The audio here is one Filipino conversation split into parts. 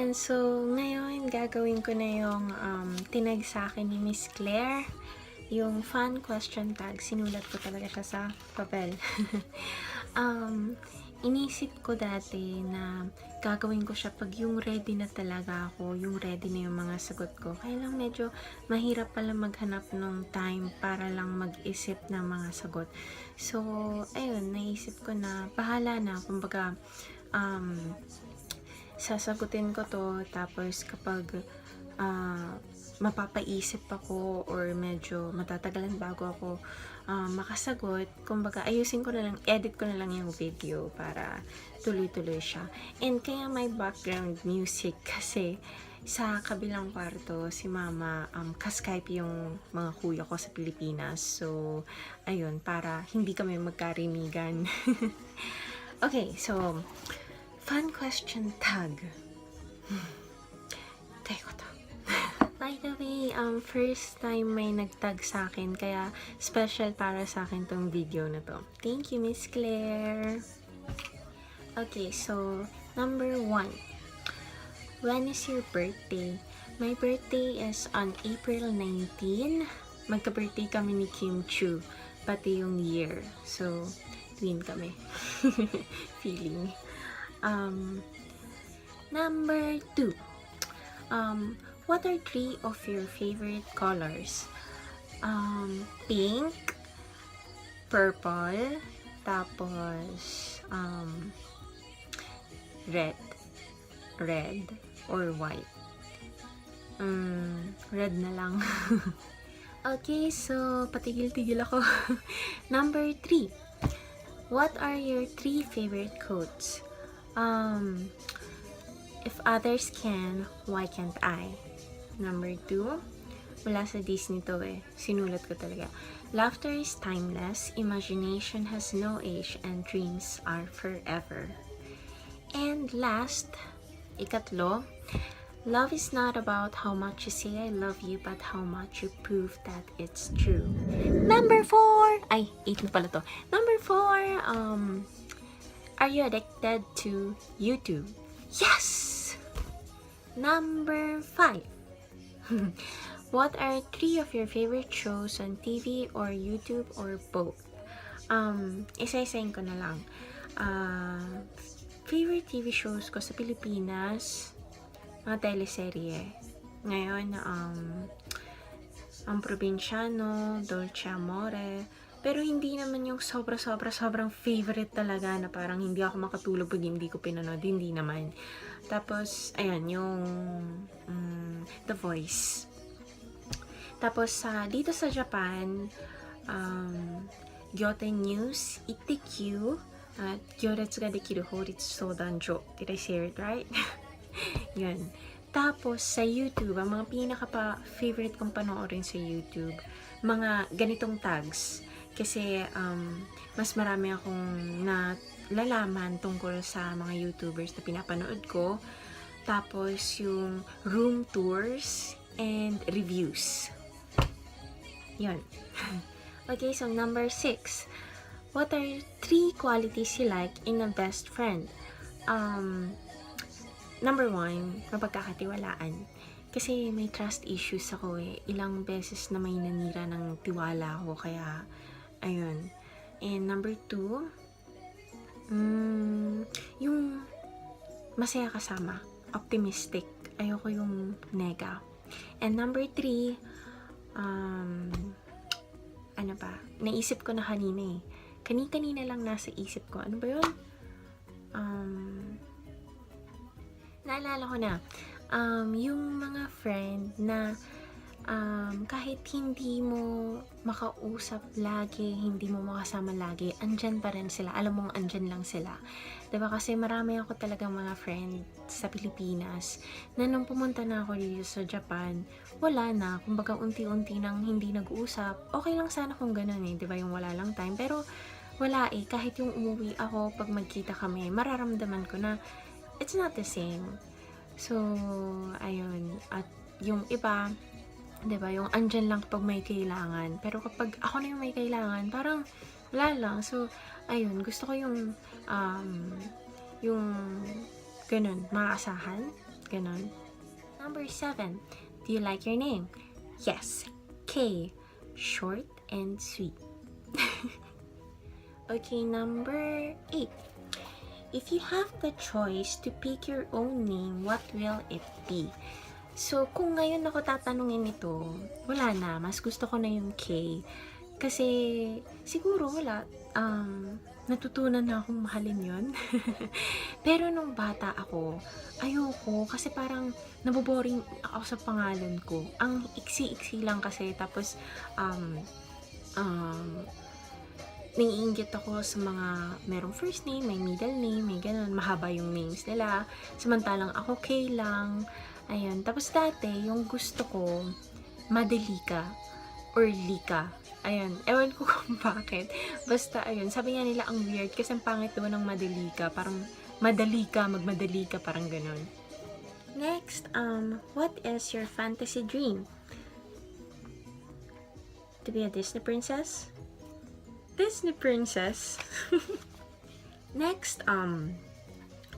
Ayan, so ngayon gagawin ko na yung tinag sa akin ni Miss Claire. Yung fun question tag, sinulat ko talaga siya sa papel. Inisip ko dati na gagawin ko siya pag yung ready na talaga ako, yung ready na yung mga sagot ko. Kaya lang medyo mahirap pala maghanap ng time para lang mag-isip ng mga sagot. So, ayun, naisip ko na bahala na, kumbaga, sasagutin ko to, tapos kapag mapapaisip ako or medyo matatagalan bago ako makasagot, kumbaga ayusin ko na lang, edit ko na lang yung video para tuloy-tuloy siya. And kaya may background music kasi sa kabilang kwarto si mama ka-Skype yung mga kuya ko sa Pilipinas. So, ayun, para hindi kami magkarinigan. Okay, so fun question tag. Teko to. By the way, first time may nagtag sa akin, kaya special para sa akin tong video na to. Thank you, Miss Claire. Okay, so number 1. When is your birthday? My birthday is on April 19. Magka-birthday kami ni Kim Chu, pati yung year. So, twin kami. Feeling. Number 2. What are 3 of your favorite colors? Pink, purple, tapos red or white. Red na lang. Okay, so patigil-tigil ako. Number 3. What are your 3 favorite quotes? If others can, why can't I? Number 2, wala sa Disney to sinulat ko talaga. Laughter is timeless, imagination has no age, and dreams are forever. And last, ikatlo, love is not about how much you say I love you, but how much you prove that it's true. Number 4, 8 na pala to. Number 4, are you addicted to YouTube? Yes! Number 5. What are 3 of your favorite shows on TV or YouTube or both? Isa-isayin ko na lang. Favorite TV shows ko sa Pilipinas, mga teleserye. Ngayon, ang Probinsyano, Dolce Amore, pero hindi naman yung sobrang favorite talaga na parang hindi ako makatulog pag hindi ko pinanood. Hindi naman. Tapos, ayan, yung The Voice. Tapos, dito sa Japan, Gyoten News, Itikyu, at Gyoretsu ga dekiru Horitsu Soudanjo. Did I say it right? Yun. Tapos, sa YouTube, ang mga pinaka-favorite kong panoorin sa YouTube, mga ganitong tags. Kasi, mas marami akong nalalaman tungkol sa mga YouTubers na pinapanood ko. Tapos, yung room tours and reviews. Yun. Okay, so number 6. What are 3 qualities you like in a best friend? Number 1, mapagkakatiwalaan. Kasi may trust issues ako Ilang beses na may nanira ng tiwala ko, kaya ayun. And number 2, yung masaya kasama, optimistic. Ayoko yung nega. And number 3, ano ba? Naisip ko na kanina Kani-kanina lang nasa isip ko. Ano ba yun? Naalala ko na. Yung mga friend na kahit hindi mo makausap lagi, hindi mo makasama lagi, andyan pa rin sila. Alam mong andyan lang sila. Diba? Kasi marami ako talagang mga friend sa Pilipinas na nung pumunta na ako dito sa Japan, wala na. Kumbaga unti-unti nang hindi nag-uusap. Okay lang sana kung ganun diba? Yung wala lang time. Pero wala kahit yung umuwi ako, pag magkita kami, mararamdaman ko na it's not the same. So, ayun. At yung iba, diba, yung andyan lang kapag may kailangan. Pero kapag ako na yung may kailangan, parang wala lang. So, ayun, gusto ko yung ganun, maasahan. Ganon. Number 7. Do you like your name? Yes. K. Short and sweet. Okay, number 8. If you have the choice to pick your own name, what will it be? So, kung ngayon ako tatanungin ito, wala na. Mas gusto ko na yung K. Kasi, siguro wala. Natutunan na akong mahalin yun. Pero nung bata ako, ayoko. Kasi parang naboboring ako sa pangalan ko. Ang iksi-iksi lang kasi. Tapos, naiinggit ako sa mga merong first name, may middle name, may ganun. Mahaba yung names nila. Samantalang ako K lang. Ayun. Tapos dati, yung gusto ko, Madelika or Lika. Ayun. Ewan ko kung bakit. Basta, ayun. Sabi nga nila ang weird kasi ang pangit doon ng Madelika. Parang madali ka, magmadali ka, parang ganun. Next, what is your fantasy dream? To be a Disney princess? Disney princess? Next,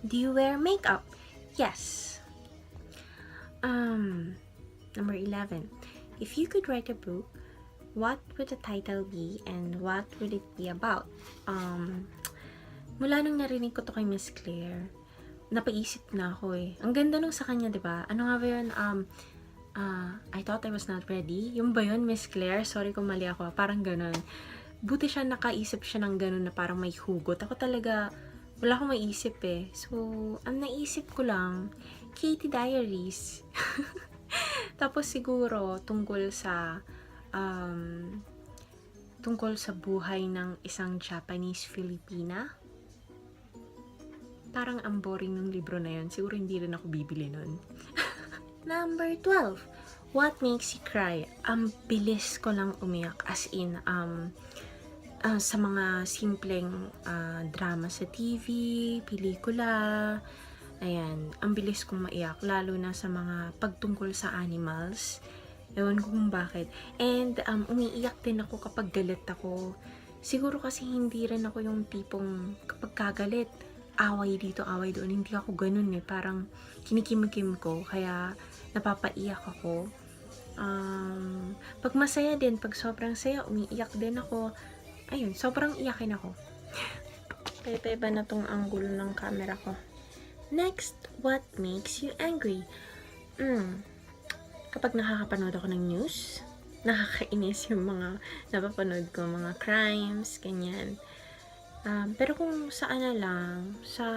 do you wear makeup? Yes. Number 11. If you could write a book, what would the title be and what would it be about? Mula nung narinig ko to kay Miss Claire, napaisip na ako eh. Ang ganda nung sa kanya, diba? Ano nga ba yun? I thought I was not ready. Yung ba yun, Miss Claire? Sorry kung mali ako. Parang ganun. Buti siya nakaisip siya ng ganun na parang may hugot. Ako talaga, wala akong maisip eh. So, ang naisip ko lang, Katie Diaries. Tapos siguro, tungkol sa buhay ng isang Japanese Filipina. Parang ang boring ng libro na yun. Siguro hindi rin ako bibili nun. Number 12. What makes you cry? Ang bilis ko lang umiyak. As in, sa mga simpleng drama sa TV, pelikula. Ayan, ang bilis kong maiyak. Lalo na sa mga pagtungkol sa animals. Ewan ko kung bakit. And umiiyak din ako kapag galit ako. Siguro kasi hindi rin ako yung tipong kapag kagalit, away dito, away doon. Hindi ako ganun eh. Parang kinikim-kim ko. Kaya napapaiyak ako. Pag masaya din, pag sobrang saya, umiiyak din ako. Ayun, sobrang iyakin ako. Iba na tong angulo ng camera ko. Next, what makes you angry? Kapag nakakapanood ako ng news, nakakainis yung mga napapanood ko, mga crimes, ganyan. Pero kung saan na lang, sa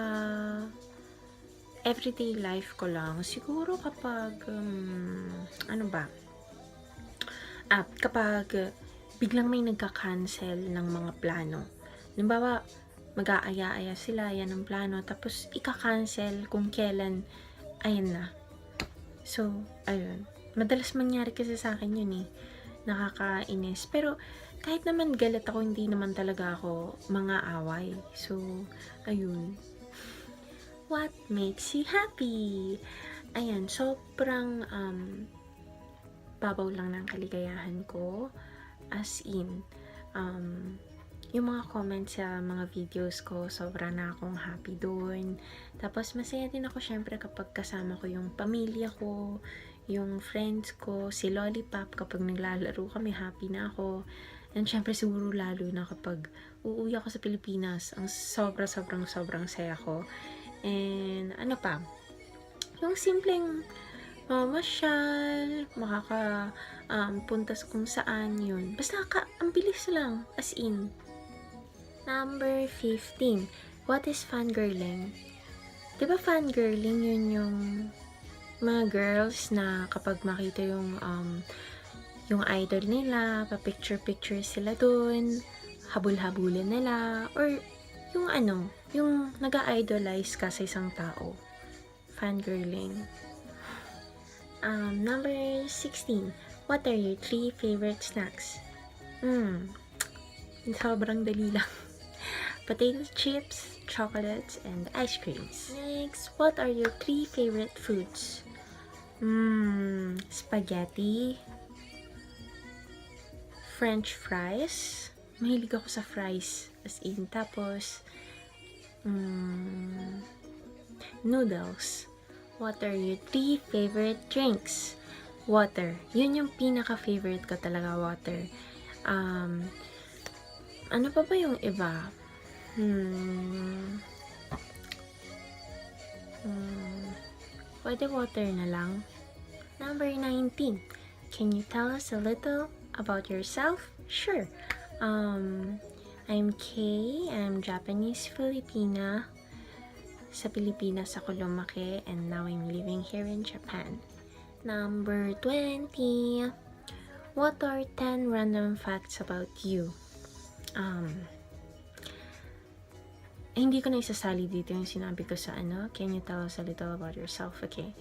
everyday life ko lang, siguro kapag, kapag biglang may nagka-cancel ng mga plano. Halimbawa, mag-aaya-aya sila, yan ang plano, tapos ika-cancel kung kailan, ayun na. So, ayun. Madalas mangyari kasi sa akin yun eh. Nakakainis. Pero, kahit naman galit ako, hindi naman talaga ako mga away. So, ayun. What makes you happy? Ayan, sobrang babaw lang ng kaligayahan ko. As in, yung mga comments sa mga videos ko, sobra na akong happy doon. Tapos, masaya din ako syempre kapag kasama ko yung pamilya ko, yung friends ko, si Lollipop, kapag naglalaro kami, happy na ako. And syempre, siguro lalo na kapag uuwi ako sa Pilipinas, ang sobrang saya ko. And, ano pa, yung simpleng masyal, punta sa kung saan yun. Basta ang bilis lang, as in. Number 15. What is fangirling? Diba fangirling yun yung mga girls na kapag makita yung idol nila, pa-picture sila dun, habul-habulin nila, or yung nag-idolize ka sa isang tao. Fangirling. Number 16. What are your 3 favorite snacks? Sobrang dali lang. Potato chips, chocolates, and ice creams. Next, what are your 3 favorite foods? Spaghetti, French fries. Mahilig ako sa fries. As in, tapos, noodles. What are your 3 favorite drinks? Water. Yun yung pinaka-favorite ko talaga, water. Ano pa ba yung iba? Pwede water na lang. Number 19. Can you tell us a little about yourself? Sure. I'm Kay. I'm Japanese Filipina. Sa Pilipinas ako lumaki and now I'm living here in Japan. Number 20. What are 10 random facts about you? Hindi ko na isasali dito yung sinabi ko sa can you tell us a little about yourself? Okay.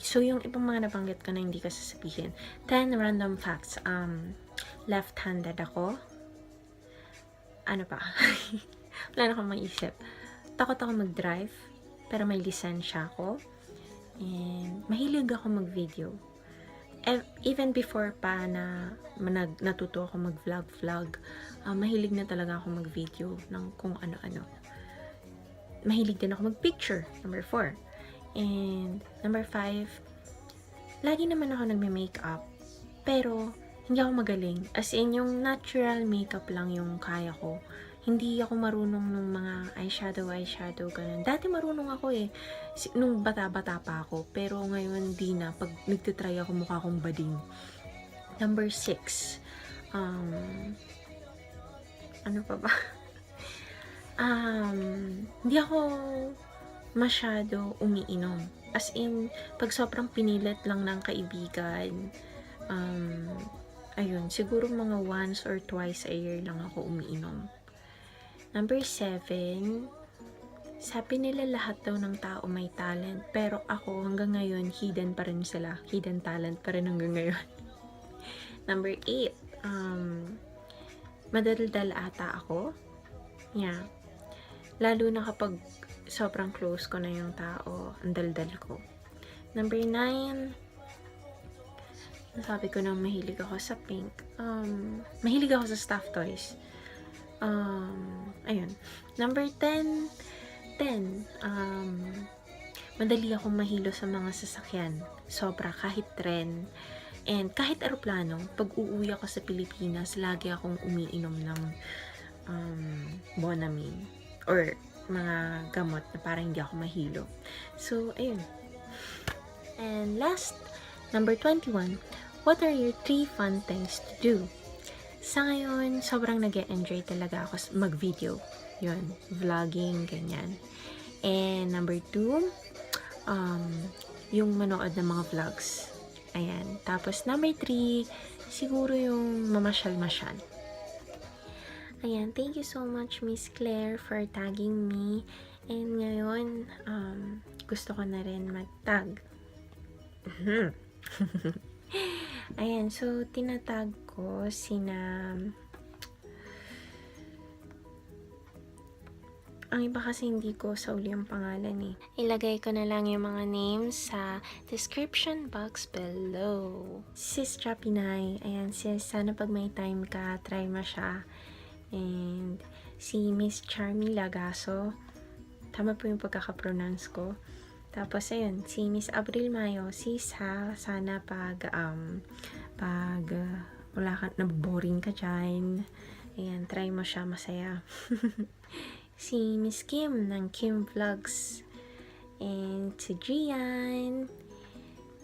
So, yung ibang mga nabanggit ko na hindi ko sasabihin. 10 random facts. Left-handed ako. Ano pa? Wala na akong maisip. Takot ako mag-drive, pero may lisensya ako. And mahilig ako mag-video. Even before pa na natuto ako mag-vlog, mahilig na talaga ako mag-video ng kung ano-ano. Mahilig din ako mag-picture, number 4. And number 5, lagi naman ako nagme-makeup, pero hindi ako magaling. As in, yung natural makeup lang yung kaya ko. Hindi ako marunong ng mga eyeshadow, ganun. Dati marunong ako nung bata-bata pa ako. Pero ngayon di na. Pag nagtitry ako, mukha akong bading. Number 6. Ano pa ba? Hindi ako masyado umiinom. As in, pag sobrang pinilit lang ng kaibigan, ayun, siguro mga once or twice a year lang ako umiinom. Number 7, sabi nila lahat daw ng tao may talent, pero ako hanggang ngayon, hidden pa rin sila. Hidden talent pa rin hanggang ngayon. Number 8, madaldal ata ako. Yeah. Lalo na kapag sobrang close ko na yung tao, ang daldal ko. Number 9, sabi ko na mahilig ako sa pink. Mahilig ako sa stuffed toys. Ayun. Number 10, madali akong mahilo sa mga sasakyan. Sobra, kahit tren. And kahit aeroplano, pag uuwi ako sa Pilipinas, lagi akong umiinom ng Bonamine. Or mga gamot na parang hindi ako mahilo. So, ayun. And last, number 21, what are your 3 fun things to do? Sa ngayon, sobrang nag-enjoy talaga ako mag-video. Yun, vlogging, ganyan. And number 2, yung manood ng mga vlogs. Ayan. Tapos number 3, siguro yung mamasyal-masyal. Ayan, thank you so much, Miss Claire, for tagging me. And ngayon, gusto ko na rin mag-tag. Ayan, so tinatag ko ang iba kasi hindi ko sauli yung pangalan Ilagay ko na lang yung mga names sa description box below. Sis Chapinay, ayan sis, sana pag may time ka, try mo siya. And si Miss Charmy Lagaso, tama po yung pagkakapronounce ko. Tapos, ayun, si Miss Abril Mayo, sis ha, sana pag wala ka, naboboring ka dyan, ayan, try mo siya, masaya. Si Miss Kim ng Kim Vlogs, and si Gian,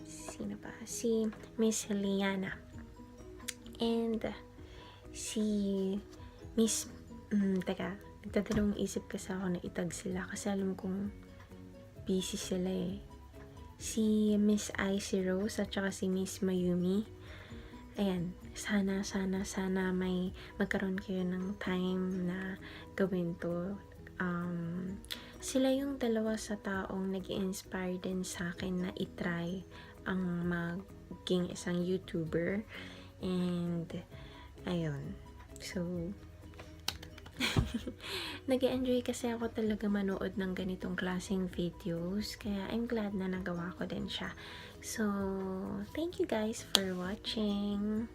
sino pa? Si Miss Liana, and si Miss, nagdadalawang isip kasi ako na itag sila kasi alam kong busy sila Si Miss Icy Rose at saka si Miss Mayumi. Ayan, sana may magkaroon kayo ng time na gawin to. Sila yung dalawa sa taong nag-inspire din sa akin na itry ang maging isang YouTuber. And, ayun. So, nag-enjoy kasi ako talaga manood ng ganitong klaseng videos, kaya I'm glad na nagawa ko din siya. So, thank you guys for watching.